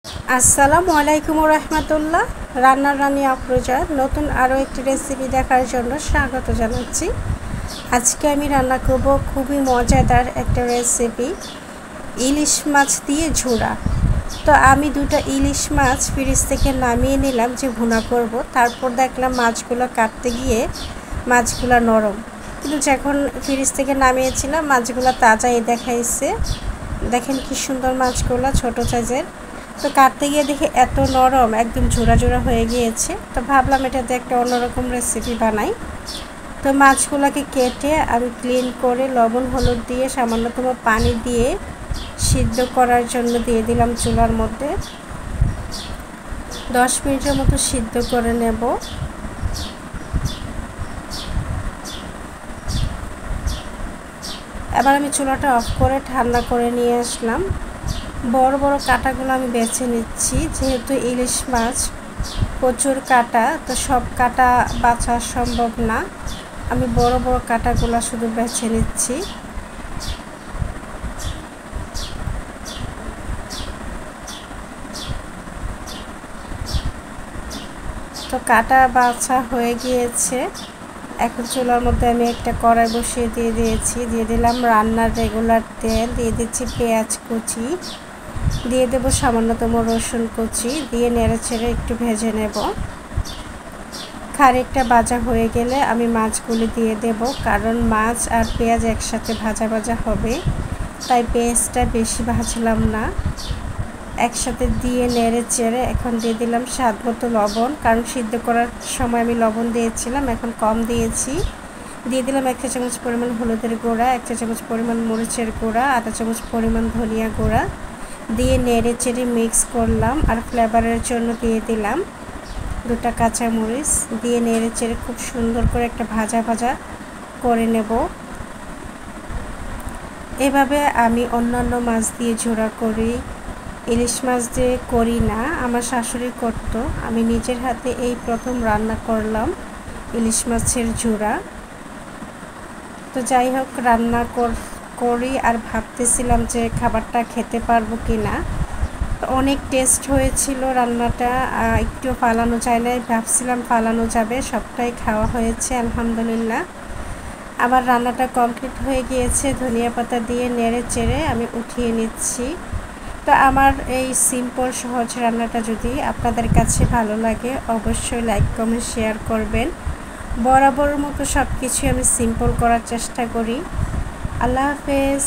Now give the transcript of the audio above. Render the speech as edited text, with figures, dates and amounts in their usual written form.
আসসালামু আলাইকুম রহমতুল্লাহ। রান্নার রানী আফরোজা নতুন আরও একটি রেসিপি দেখার জন্য স্বাগত জানাচ্ছি। আজকে আমি রান্না করব খুবই মজাদার একটা রেসিপি, ইলিশ মাছ দিয়ে ঝুরা। তো আমি দুটো ইলিশ মাছ ফ্রিজ থেকে নামিয়ে নিলাম যে ভুনা করব। তারপর দেখলাম মাছগুলো কাটতে গিয়ে মাছগুলো নরম, কিন্তু যখন ফ্রিজ থেকে নামিয়েছিলাম মাছগুলো তাজাই দেখাইছে। দেখেন কি সুন্দর মাছগুলো, ছোট সাইজের। তো কাটতে গিয়ে দেখে এত নরম, একদম ঝোড়া ঝোড়া হয়ে গিয়েছে। তো ভাবলাম এটাতে একটা অন্যরকম রেসিপি বানাই। তো মাছগুলোকে কেটে আমি ক্লিন করে লবণ হলুদ দিয়ে সামান্যতম পানি দিয়ে সিদ্ধ করার জন্য দিয়ে দিলাম চুলার মধ্যে। 10 মিনিটের মতো সিদ্ধ করে নেব। এবার আমি চুলাটা অফ করে ঠান্ডা করে নিয়ে আসলাম। বড় বড় কাঁটাগুলো আমি বেছে নিচ্ছি, যেহেতু ইলিশ মাছ প্রচুর কাঁটা, তো সব কাঁটা বাছা সম্ভব না। আমি বড় বড় কাঁটাগুলো শুধু বেছে নিচ্ছি। তো কাঁটা বাছা হয়ে গিয়েছে। এখন চুলার মধ্যে আমি একটা কড়াই বসিয়ে দিয়ে দিলাম রান্নার রেগুলার তেল, দিয়ে দিচ্ছি পেঁয়াজ কুচি, দিয়ে দেব সামান্যতম রসুন কুচি, দিয়ে নেড়েচেড়ে একটু ভেজে নেব। খানিকটা ভাজা হয়ে গেলে আমি মাছগুলি দিয়ে দেব, কারণ মাছ আর পেঁয়াজ একসাথে ভাজা ভাজা হবে, তাই পেঁয়াজটা বেশি ভাজলাম না। একসাথে দিয়ে নেড়েচেড়ে এখন দিয়ে দিলাম স্বাদ মতো লবণ, কারণ সিদ্ধ করার সময় আমি লবণ দিয়েছিলাম, এখন কম দিয়েছি। দিয়ে দিলাম 1 চা চামচ পরিমাণ হলুদের গুঁড়া, 1 চা চামচ পরিমাণ মরিচের গুঁড়া, আধা চামচ পরিমাণ ধনিয়া গুঁড়া, দিয়ে নেড়েচেড়ে মিক্স করলাম। আর ফ্লেভারের জন্য দিয়ে দিলাম 2টা কাঁচামরিচ, দিয়ে নেড়েচেড়ে খুব সুন্দর করে একটা ভাজা ভাজা করে নেব। এভাবে আমি অন্যান্য মাছ দিয়ে ঝোড়া করি, ইলিশ মাছ দিয়ে করি না, আমার শাশুড়ি করত। আমি নিজের হাতে এই প্রথম রান্না করলাম ইলিশ মাছের ঝোড়া। তো যাই হোক, রান্না করি আর ভাবতেছিলাম যে খাবারটা খেতে পারবো কি না। অনেক টেস্ট হয়েছিল রান্নাটা, একটু ফালানো যায় না, ভাবছিলাম ফালানো যাবে, সবটাই খাওয়া হয়েছে আলহামদুলিল্লাহ। আবার রান্নাটা কমপ্লিট হয়ে গিয়েছে, ধনিয়া পাতা দিয়ে নেড়ে চেড়ে আমি উঠিয়ে নিচ্ছি। তো আমার এই সিম্পল সহজ রান্নাটা যদি আপনাদের কাছে ভালো লাগে, অবশ্যই লাইক কমেন্ট শেয়ার করবেন। বরাবর মতো সব কিছু আমি সিম্পল করার চেষ্টা করি। আল্লাহ হাফেজ।